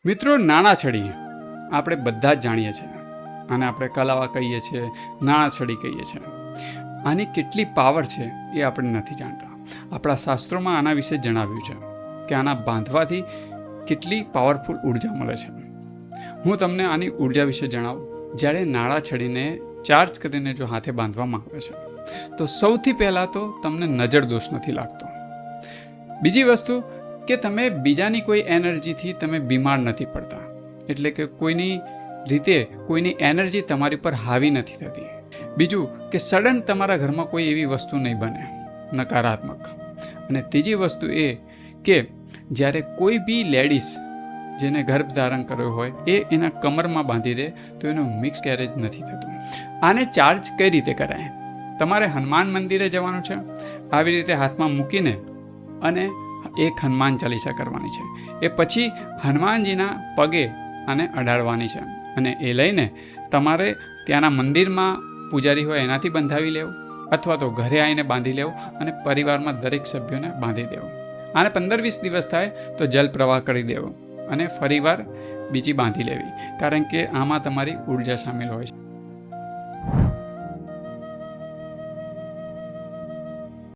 મિત્રો, નાણાછડી આપણે બધા જ જાણીએ છીએ અને આપણે કલાવા કહીએ છીએ, નાણાછડી કહીએ છીએ. આની કેટલી પાવર છે એ આપણે નથી જાણતા. આપણા શાસ્ત્રોમાં આના વિશે જણાવ્યું છે કે આના બાંધવાથી કેટલી પાવરફુલ ઉર્જા મળે છે. હું તમને આની ઉર્જા વિશે જણાવું. જ્યારે નાણાછડીને ચાર્જ કરીને જો હાથે બાંધવામાં આવે છે તો સૌથી પહેલાં તો તમને નજર દોષ નથી લાગતો. બીજી વસ્તુ કે તમે બીજાની કોઈ એનર્જીથી તમે બીમાર નથી પડતા, એટલે કે કોઈની રીતે કોઈની એનર્જી તમારી પર હાવી નથી થતી. બીજું કે સડન તમારા ઘરમાં કોઈ એવી વસ્તુ નહીં બને નકારાત્મક. અને ત્રીજી વસ્તુ એ કે જ્યારે કોઈ બી લેડીઝ જેને ગર્ભ ધારણ કર્યો હોય એ એના કમરમાં બાંધી દે તો એનું મિક્સ કેરેજ નથી થતું. આને ચાર્જ કઈ રીતે કરાય? તમારે હનુમાન મંદિરે જવાનું છે, આવી રીતે હાથમાં મૂકીને અને એક હનુમાન ચાલીસા કરવાની છે. એ પછી હનુમાનજીના પગે આને અડાડવાની છે અને એ લઈને તમારે ત્યાંના મંદિરમાં પૂજારી હોય એનાથી બંધાવી લેવું અથવા તો ઘરે આવીને બાંધી લેવું અને પરિવારમાં દરેક સભ્યોને બાંધી દેવું. આને 15-20 દિવસ થાય તો જલ પ્રવાહ કરી દેવો અને ફરીવાર બીજી બાંધી લેવી, કારણ કે આમાં તમારી ઉર્જા સામેલ હોય છે.